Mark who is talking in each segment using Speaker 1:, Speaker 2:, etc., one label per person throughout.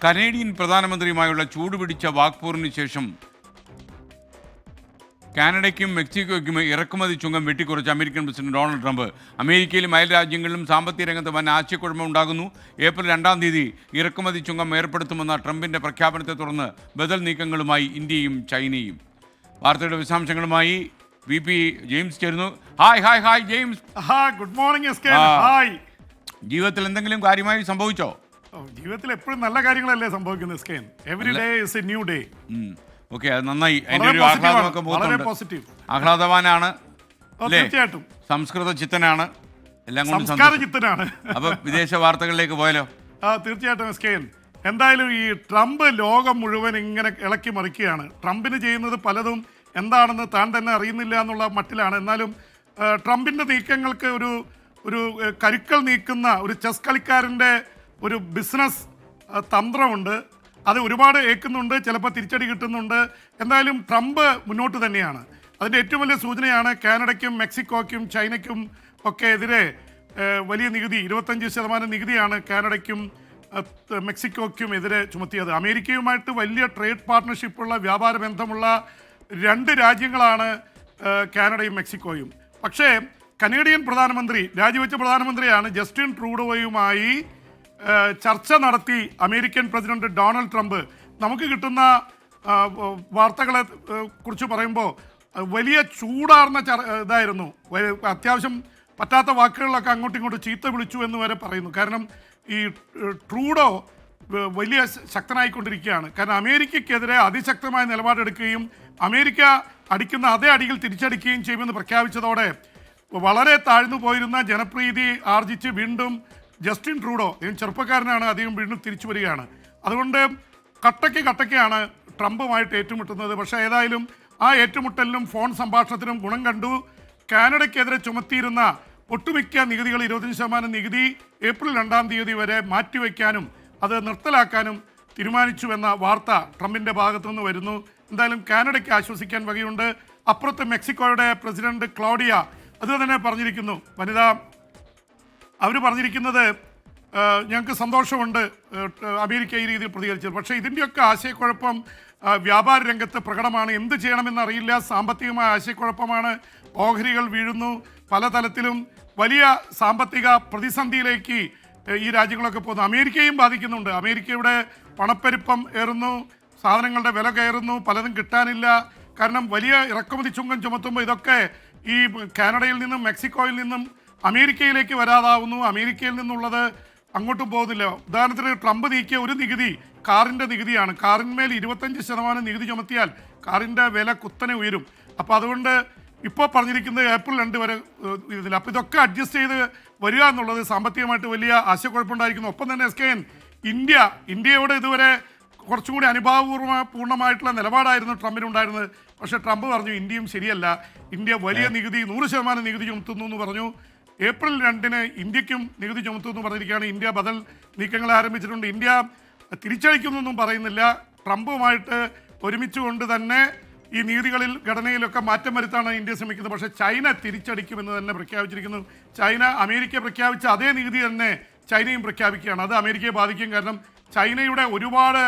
Speaker 1: Canadian പ്രധാനമന്ത്രിയുമായുള്ള ചൂടുപിടിച്ച വാക്പോറിന് ശേഷം കാനഡയ്ക്കും മെക്സിക്കോയ്ക്കും ഇറക്കുമതി ചുങ്കം വെട്ടിക്കുറച്ച് American president Donald Trump. അമേരിക്കയിലും അയൽ രാജ്യങ്ങളിലും സാമ്പത്തിക രംഗത്ത് വൻ ആശയക്കുഴപ്പം ഉണ്ടാകുന്നു. ഏപ്രിൽ 2-ാം തീയതി ഇറക്കുമതി ചുങ്കം ഏർപ്പെടുത്തുമെന്ന ട്രംപിന്റെ പ്രഖ്യാപനത്തെ തുടർന്ന് ബദൽ നീക്കങ്ങളുമായി ഇന്ത്യയും ചൈനയും. വാർത്തയുടെ വിശദാംശങ്ങളുമായി VP ജെയിംസ് ചേരുന്നു. Hi James.
Speaker 2: Good morning. Hi.
Speaker 1: ജീവിതത്തിൽ എന്തെങ്കിലും കാര്യമായി സംഭവിച്ചോ?
Speaker 2: ജീവിതത്തിൽ എപ്പോഴും നല്ല കാര്യങ്ങളല്ലേ സംഭവിക്കുന്നത്. Every day is A new day.
Speaker 1: Okay, അത് നന്നായി. അതിന്റെ ഒരു ആഹ്ലാദമൊക്കെ പോകുന്നുണ്ട്. ആഹ്ലാദവാനാണ്,
Speaker 2: തീർച്ചയായിട്ടും.
Speaker 1: സംസ്കൃത ചിത്തനാണ്, എല്ലാം
Speaker 2: സംസ്കാര ചിത്തനാണ്.
Speaker 1: അപ്പൊ വിദേശ വാർത്തകളിലേക്ക് പോയാലോ?
Speaker 2: തീർച്ചയായിട്ടും. എന്തായാലും ഈ ട്രംപ് ലോകം മുഴുവൻ ഇങ്ങനെ ഇളക്കി മറിക്കുകയാണ്. ട്രംപിന് ചെയ്യുന്നത് പലതും എന്താണെന്ന് താൻ തന്നെ അറിയുന്നില്ല എന്നുള്ള മട്ടിലാണ്. എന്നാലും ട്രംപിന്റെ നീക്കങ്ങൾക്ക് ഒരു കരുക്കൾ നീക്കുന്ന ഒരു ചെസ് കളിക്കാരൻ്റെ ഒരു ബിസിനസ് തന്ത്രമുണ്ട്. അത് ഒരുപാട് ഏൽക്കുന്നുണ്ട്, ചിലപ്പോൾ തിരിച്ചടി കിട്ടുന്നുണ്ട്. എന്തായാലും ട്രംപ് മുന്നോട്ട് തന്നെയാണ്. അതിൻ്റെ ഏറ്റവും വലിയ സൂചനയാണ് കാനഡയ്ക്കും മെക്സിക്കോയ്ക്കും ചൈനയ്ക്കും ഒക്കെ എതിരെ വലിയ നികുതി, 25% നികുതിയാണ് കാനഡയ്ക്കും മെക്സിക്കോയ്ക്കും എതിരെ ചുമത്തിയത്. അമേരിക്കയുമായിട്ട് വലിയ ട്രേഡ് പാർട്ട്ണർഷിപ്പുള്ള വ്യാപാര ബന്ധമുള്ള 2 രാജ്യങ്ങളാണ് കാനഡയും മെക്സിക്കോയും. പക്ഷേ കനേഡിയൻ പ്രധാനമന്ത്രി, രാജിവെച്ച പ്രധാനമന്ത്രിയാണ്, ജസ്റ്റിൻ ട്രൂഡോയുമായി ചർച്ച നടത്തി അമേരിക്കൻ പ്രസിഡന്റ് ഡൊണാൾഡ് ട്രംപ്. നമുക്ക് കിട്ടുന്ന വാർത്തകളെ കുറിച്ച് പറയുമ്പോൾ വലിയ ചൂടാർന്ന ഇതായിരുന്നു. അത്യാവശ്യം പറ്റാത്ത വാക്കുകളിലൊക്കെ അങ്ങോട്ടും ഇങ്ങോട്ടും ചീത്ത വിളിച്ചു എന്ന് വരെ പറയുന്നു. കാരണം ഈ ട്രൂഡോ വലിയ ശക്തനായിക്കൊണ്ടിരിക്കുകയാണ്. കാരണം അമേരിക്കയ്ക്കെതിരെ അതിശക്തമായ നിലപാടെടുക്കുകയും അമേരിക്ക അടിക്കുന്ന അതേ അടികൾ തിരിച്ചടിക്കുകയും ചെയ്യുമെന്ന് പ്രഖ്യാപിച്ചതോടെ വളരെ താഴ്ന്നു പോയിരുന്ന ജനപ്രീതി ആർജിച്ച് വീണ്ടും ജസ്റ്റിൻ ട്രൂഡോ, ചെറുപ്പക്കാരനാണ്, അദ്ദേഹം വീണ്ടും തിരിച്ചു വരികയാണ്. അതുകൊണ്ട് കട്ടയ്ക്കാണ് ട്രംപുമായിട്ട് ഏറ്റുമുട്ടുന്നത്. പക്ഷേ ഏതായാലും ആ ഏറ്റുമുട്ടലിനും ഫോൺ സംഭാഷണത്തിനും ഗുണം കണ്ടു. കാനഡയ്ക്കെതിരെ ചുമത്തിയിരുന്ന ഒട്ടുമിക്ക നികുതികൾ, 25% നികുതി ഏപ്രിൽ 2-ാം തീയതി വരെ മാറ്റിവെക്കാനും അത് നിർത്തലാക്കാനും തീരുമാനിച്ചുവെന്ന വാർത്ത ട്രംപിൻ്റെ ഭാഗത്തുനിന്ന് വരുന്നു. എന്തായാലും കാനഡയ്ക്ക് ആശ്വസിക്കാൻ വകയുണ്ട്. അപ്പുറത്ത് മെക്സിക്കോയുടെ പ്രസിഡന്റ് ക്ലോഡിയ അത് തന്നെ പറഞ്ഞിരിക്കുന്നു, അവർ പറഞ്ഞിരിക്കുന്നത് ഞങ്ങൾക്ക് സന്തോഷമുണ്ട് അമേരിക്ക ഈ രീതിയിൽ പ്രതികരിച്ചത്. പക്ഷേ ഇതിൻ്റെയൊക്കെ ആശയക്കുഴപ്പം വ്യാപാര രംഗത്ത് പ്രകടമാണ്. എന്ത് ചെയ്യണമെന്നറിയില്ല. സാമ്പത്തികമായ ആശയക്കുഴപ്പമാണ്. ഓഹരികൾ വീഴുന്നു. പലതലത്തിലും വലിയ സാമ്പത്തിക പ്രതിസന്ധിയിലേക്ക് ഈ രാജ്യങ്ങളൊക്കെ പോകുന്നു. അമേരിക്കയും ബാധിക്കുന്നുണ്ട്. അമേരിക്കയുടെ പണപ്പെരുപ്പം ഏറുന്നു, സാധനങ്ങളുടെ വില കയറുന്നു, പലതും കിട്ടാനില്ല. കാരണം വലിയ ഇറക്കുമതി ചുങ്കം ചുമത്തുമ്പോൾ ഇതൊക്കെ ഈ കാനഡയിൽ നിന്നും മെക്സിക്കോയിൽ നിന്നും അമേരിക്കയിലേക്ക് വരാതാവുന്നു. അമേരിക്കയിൽ നിന്നുള്ളത് അങ്ങോട്ടും പോകുന്നില്ല. ഉദാഹരണത്തിന് ട്രംപ് നീക്കിയ ഒരു നികുതി കാറിൻ്റെ നികുതിയാണ്. കാറിന്മേൽ 25% നികുതി ചുമത്തിയാൽ കാറിൻ്റെ വില കുത്തനെ ഉയരും. അപ്പോൾ അതുകൊണ്ട് ഇപ്പോൾ പറഞ്ഞിരിക്കുന്നത് ഏപ്രിൽ 2 വരെ ഇതിൽ. അപ്പോൾ ഇതൊക്കെ അഡ്ജസ്റ്റ് ചെയ്ത് വരിക എന്നുള്ളത് സാമ്പത്തികമായിട്ട് വലിയ ആശയക്കുഴപ്പമുണ്ടായിരിക്കുന്നു. ഒപ്പം തന്നെ ഇന്ത്യയോട് ഇതുവരെ കുറച്ചും കൂടി അനുഭാവപൂർണ്ണമായിട്ടുള്ള നിലപാടായിരുന്നു ട്രംപിനുണ്ടായിരുന്നത്. പക്ഷേ ട്രംപ് പറഞ്ഞു ഇന്ത്യയും ശരിയല്ല, ഇന്ത്യ വലിയ നികുതി 100% നികുതി ചുമത്തുന്നു എന്ന് പറഞ്ഞു. ഏപ്രിൽ 2-ന് ഇന്ത്യക്കും നികുതി ചുമത്തുമെന്ന് പറഞ്ഞിരിക്കുകയാണ്. ഇന്ത്യ ബദൽ നീക്കങ്ങൾ ആരംഭിച്ചിട്ടുണ്ട്. ഇന്ത്യ തിരിച്ചടിക്കുന്നൊന്നും പറയുന്നില്ല. ട്രംപുമായിട്ട് ഒരുമിച്ചുകൊണ്ട് തന്നെ ഈ നീതികളിൽ ഘടനയിലൊക്കെ മാറ്റം വരുത്താനാണ് ഇന്ത്യ ശ്രമിക്കുന്നത്. പക്ഷേ ചൈന തിരിച്ചടിക്കുമെന്ന് തന്നെ പ്രഖ്യാപിച്ചിരിക്കുന്നു. അമേരിക്ക പ്രഖ്യാപിച്ച അതേ നികുതി തന്നെ ചൈനയും പ്രഖ്യാപിക്കുകയാണ്. അത് അമേരിക്കയെ ബാധിക്കും. കാരണം ചൈനയുടെ ഒരുപാട്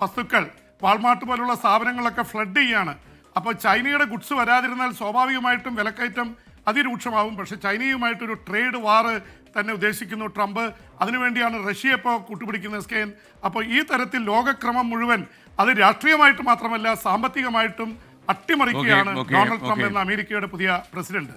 Speaker 2: വസ്തുക്കൾ, വാൾമാർട്ട് പോലുള്ള സ്ഥാപനങ്ങളൊക്കെ ഫ്ലഡ് ചെയ്യാണ്. അപ്പോൾ ചൈനയുടെ ഗുഡ്സ് വരാതിരുന്നാൽ സ്വാഭാവികമായിട്ടും വിലക്കയറ്റം അതിരൂക്ഷമാവും. പക്ഷേ ചൈനയുമായിട്ടൊരു ട്രേഡ് വാറ് തന്നെ ഉദ്ദേശിക്കുന്നു ട്രംപ്. അതിനുവേണ്ടിയാണ് റഷ്യ ഇപ്പോൾ കൂട്ടുപിടിക്കുന്നത്. അപ്പോൾ ഈ തരത്തിൽ ലോകക്രമം മുഴുവൻ അത് രാഷ്ട്രീയമായിട്ട് മാത്രമല്ല സാമ്പത്തികമായിട്ടും അട്ടിമറിക്കുകയാണ് ഡൊണാൾഡ് ട്രംപ് എന്ന അമേരിക്കയുടെ പുതിയ പ്രസിഡന്റ്.